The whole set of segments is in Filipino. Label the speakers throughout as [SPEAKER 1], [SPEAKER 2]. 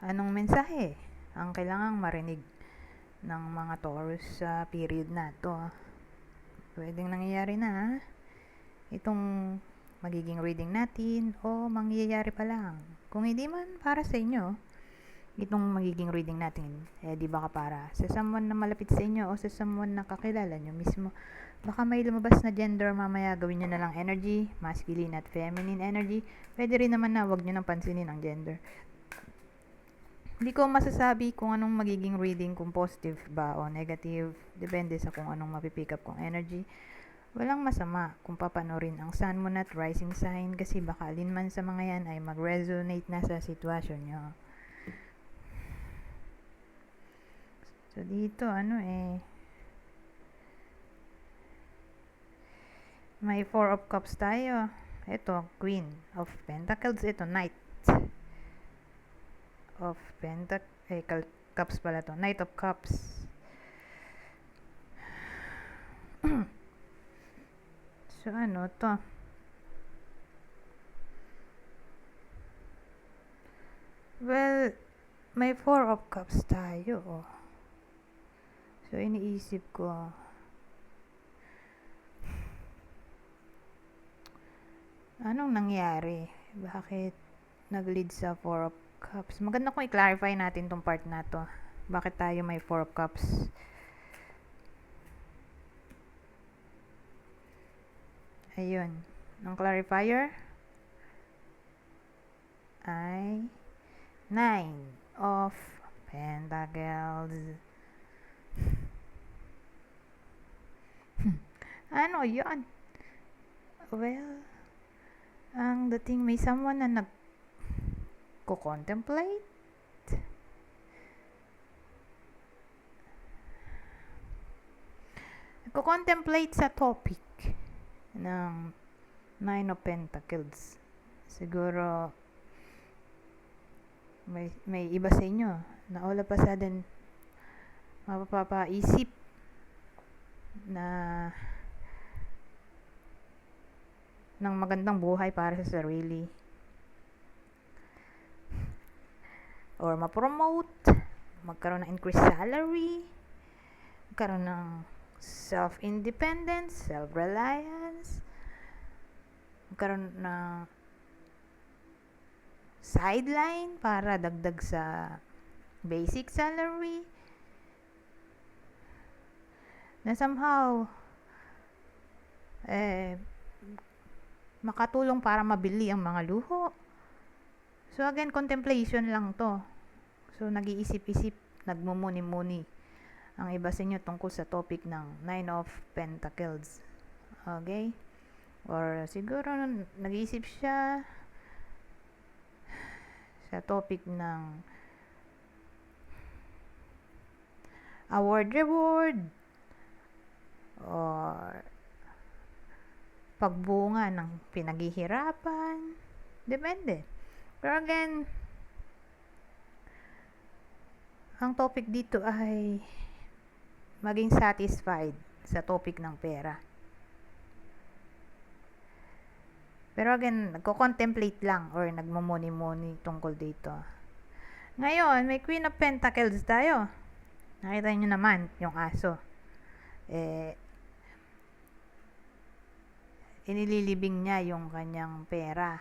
[SPEAKER 1] Anong mensahe ang kailangang marinig ng mga Taurus sa period na to? Pwedeng nangyayari na itong magiging reading natin o mangyayari pa lang. Kung hindi man para sa inyo itong magiging reading natin, di baka para sa someone na malapit sa inyo o sa someone na kakilala nyo mismo. Baka may lumabas na gender mamaya, gawin nyo na lang energy, masculine at feminine energy. Pwede rin naman na wag nyo nang pansinin ang gender. Hindi ko masasabi kung anong magiging reading, kung positive ba o negative. Depende sa kung anong mapipick up kong energy. Walang masama kung papanorin ang sun, moon at rising sign kasi baka alinman sa mga yan ay mag-resonate na sa sitwasyon nyo. So dito may 4 of cups tayo. Ito, Queen of Pentacles. Ito, Knight of Cups pala to. Knight of Cups. So, to? Well, may 4 of Cups tayo. So, iniisip ko, anong nangyari? Bakit nag-lead sa 4 of Cups? Maganda kung i-clarify natin tong part na to. Bakit tayo may 4 of Cups? Ayun. Ang clarifier ay 9 of Pentacles. Ano yun? Well, ang dating may someone na nagko-contemplate. Nagko-contemplate sa topic ng 9 of Pentacles. Siguro may iba sa inyo na all of a sudden mapapaisip na ng magandang buhay para sa sarili, or ma-promote, magkaroon ng increased salary, magkaroon ng self-independence, self-reliance, magkaroon ng sideline para dagdag sa basic salary, na somehow makatulong para mabili ang mga luho. So again, contemplation lang to. So nag-iisip-isip, nagmumuni-muni ang iba sa inyo tungkol sa topic ng 9 of Pentacles. Okay? Or siguro nag-iisip siya sa topic ng award-reward or pagbunga ng pinaghihirapan. Depende. Pero again, ang topic dito ay maging satisfied sa topic ng pera. Pero again, nagko-contemplate lang or nagmumuni-muni tungkol dito. Ngayon, may Queen of Pentacles tayo. Nakita nyo naman yung aso. Inililibing niya yung kanyang pera.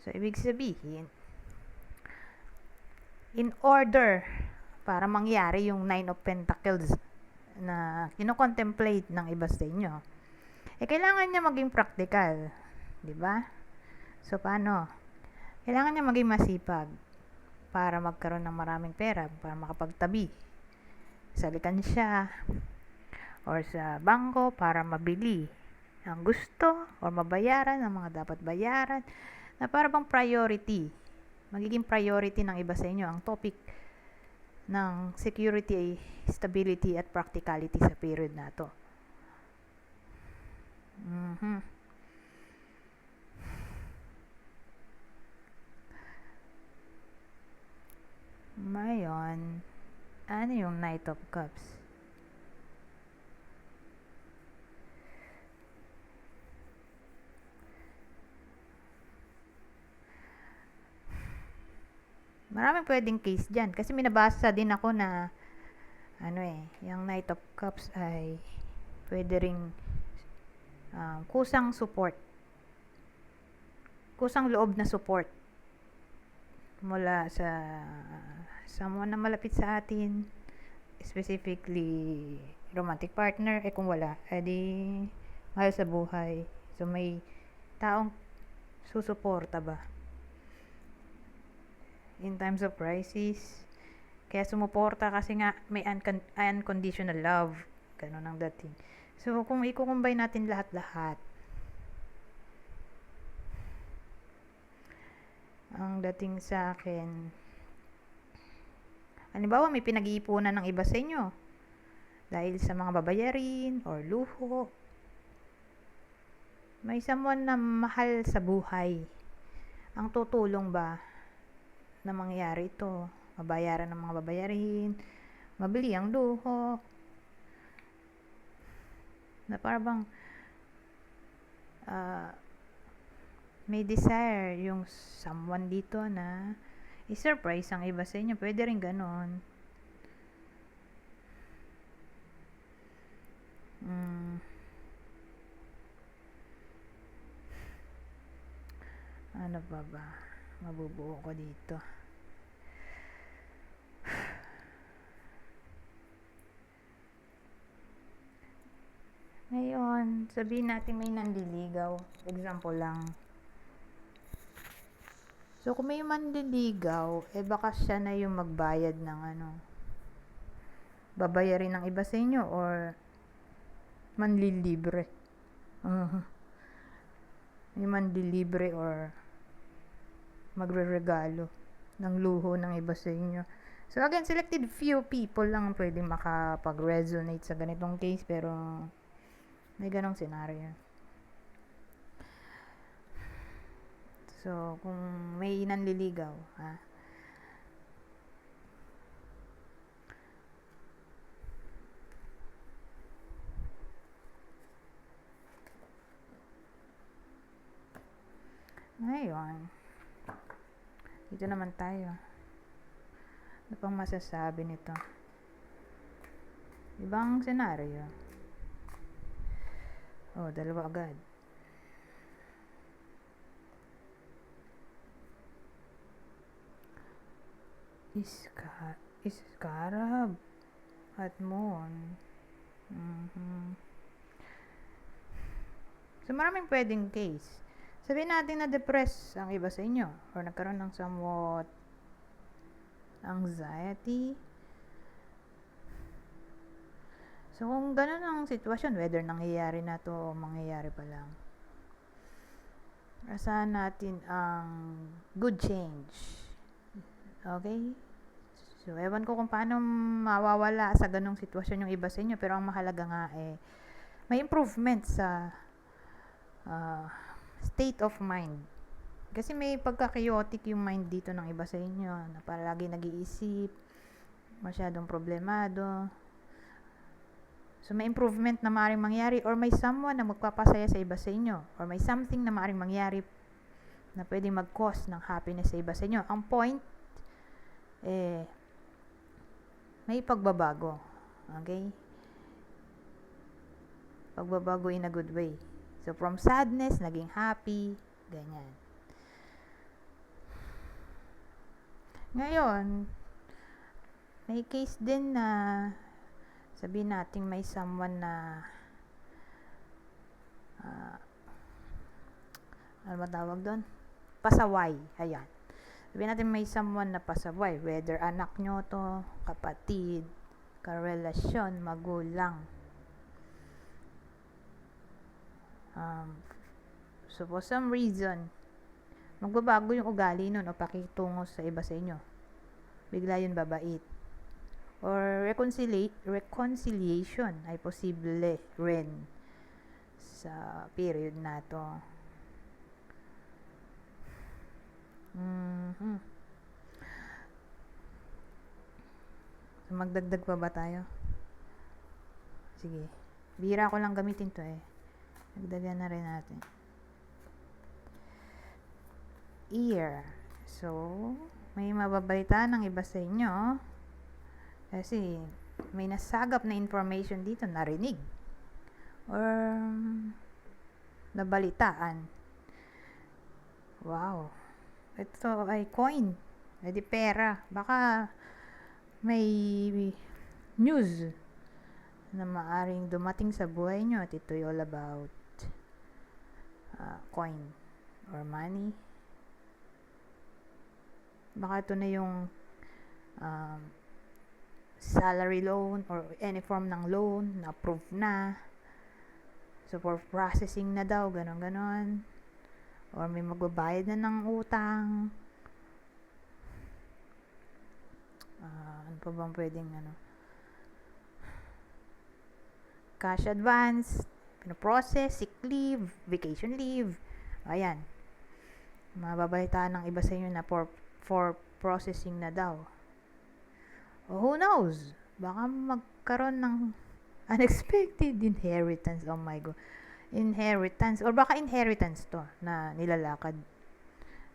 [SPEAKER 1] So, ibig sabihin, in order para mangyari yung 9 of Pentacles na kino-contemplate ng iba sa inyo, kailangan niya maging practical, di ba? So, paano? Kailangan niya maging masipag para magkaroon ng maraming pera, para makapagtabi sa alikansya or sa bangko para mabili ang gusto or mabayaran ang mga dapat bayaran, na para bang priority. Magiging priority ng iba sa inyo ang topic ng security, stability at practicality sa period na to. Ngayon, ano yung Knight of Cups? Maraming pwedeng case dyan. Kasi minabasa din ako na yung Knight of Cups ay pwede ring kusang support. Kusang loob na support mula sa someone na malapit sa atin, specifically romantic partner. Kung wala, edi mahal sa buhay. So may taong susuporta ba in times of crisis. Kaya sumuporta kasi nga may unconditional love. Ganun ang dating. So kung i-combine natin lahat-lahat, ang dating sa akin, halimbawa may pinag-iipunan ng iba sa inyo dahil sa mga babayarin or luho, may someone na mahal sa buhay ang tutulong ba na mangyari ito, mabayaran ng mga babayarin, mabili ang luho, na parang may desire yung someone dito na i-surprise ang iba sa inyo. Pwede rin ganon. Ano ba mabubuo ko dito? Ngayon, sabihin natin may nandiligaw. Example lang. So, kung may manliligaw, baka siya na yung magbayad ng babayarin ng iba sa inyo or manlilibre. May manlilibre or magre-regalo ng luho ng iba sa inyo. So, again, selected few people lang pwedeng makapag-resonate sa ganitong case, pero may ganong scenario. So, kung may nanliligaw, ngayon, dito naman tayo. Ano pang masasabi nito? Ibang senaryo. Dalawa agad. Iskarab at moon. So, maraming pwedeng case. Sabihin natin na depressed ang iba sa inyo or nagkaroon ng somewhat anxiety. So, kung ganun ang sitwasyon, whether nangyayari na to o mangyayari pa lang, asahan natin ang good change. Okay? So, ewan ko kung paano mawawala sa ganung sitwasyon yung iba sa inyo, pero ang mahalaga nga may improvement sa state of mind. Kasi may pagka-chaotic yung mind dito ng iba sa inyo, na palagi nag-iisip, masyadong problemado. So, may improvement na maaaring mangyari, or may someone na magpapasaya sa iba sa inyo, or may something na maaaring mangyari na pwedeng mag-cause ng happiness sa iba sa inyo. Ang point, may pagbabago. Okay? Pagbabago in a good way. So, from sadness, naging happy, ganyan. Ngayon, may case din na sabihin natin may someone na ano ba tawag doon? Pasaway. Ayan. Sabihin natin may someone na pasaway, whether anak nyo to, kapatid, karelasyon, magulang. So, for some reason, magbabago yung ugali nun o pakitungo sa iba sa inyo. Bigla yun babait. Or reconciliation ay posible rin sa period na to. So, magdagdag pa ba tayo? Sige. Bira ko lang gamitin to Dagdagan na rin natin. Ear. So, may mababalita ng iba sa inyo kasi may nasagap na information dito, narinig or nabalitaan. Wow, ito ay coin, edi pera. Baka may news na maaring dumating sa buhay nyo at ito'y all about coin or money. Baka ito na yung salary loan or any form ng loan na approved na. So, for processing na daw, ganon. Or may magbabayad na ng utang. Ano pa bang pwedeng cash advance, pinoprocess, sick leave, vacation leave. Ayan. Mababalitaan ng iba sa inyo na for processing na daw. Who knows? Baka magkaroon ng unexpected inheritance. Oh my God. Inheritance. Or baka inheritance to na nilalakad.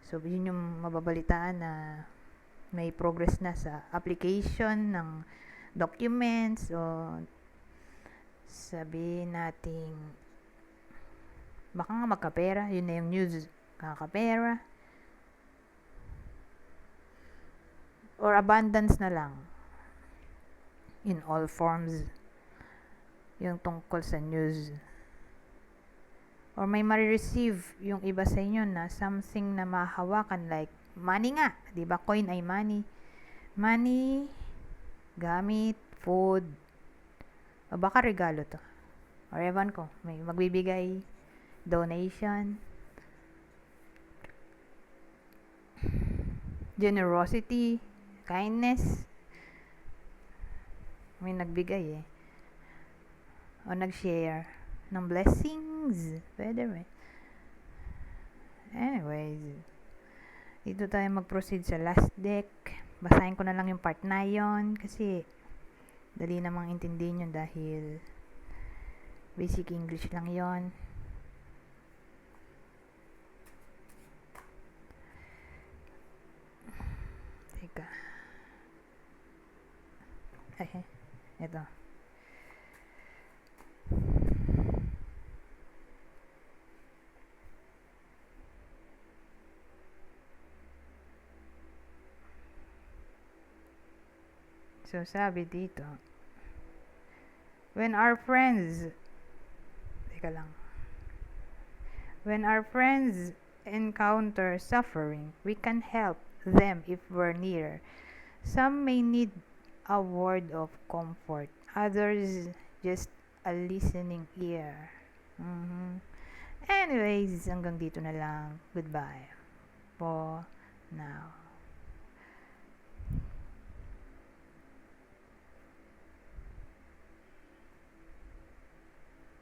[SPEAKER 1] So, yun yung mababalitaan na may progress na sa application ng documents o sabihin nating baka nga magkapera. Yun na yung news. Kakapera. Or abundance na lang. In all forms. Yung tungkol sa news. Or may marireceive yung iba sa inyo na something na mahawakan like money nga. Diba? Coin ay money. Money, gamit, food. O baka regalo to. Or ewan ko, may magbibigay, donation, generosity, kindness. May nagbigay o nag-share ng blessings. Pwede rin. Anyways, dito tayo mag-proceed sa last deck. Basahin ko na lang yung part na yon kasi dali namang intindihin yun dahil basic English lang yon. Teka. Ito. So, sabi dito, when our friends encounter suffering, we can help them if we're near. Some may need a word of comfort, others just a listening ear. Anyways, hanggang dito na lang. Goodbye for now.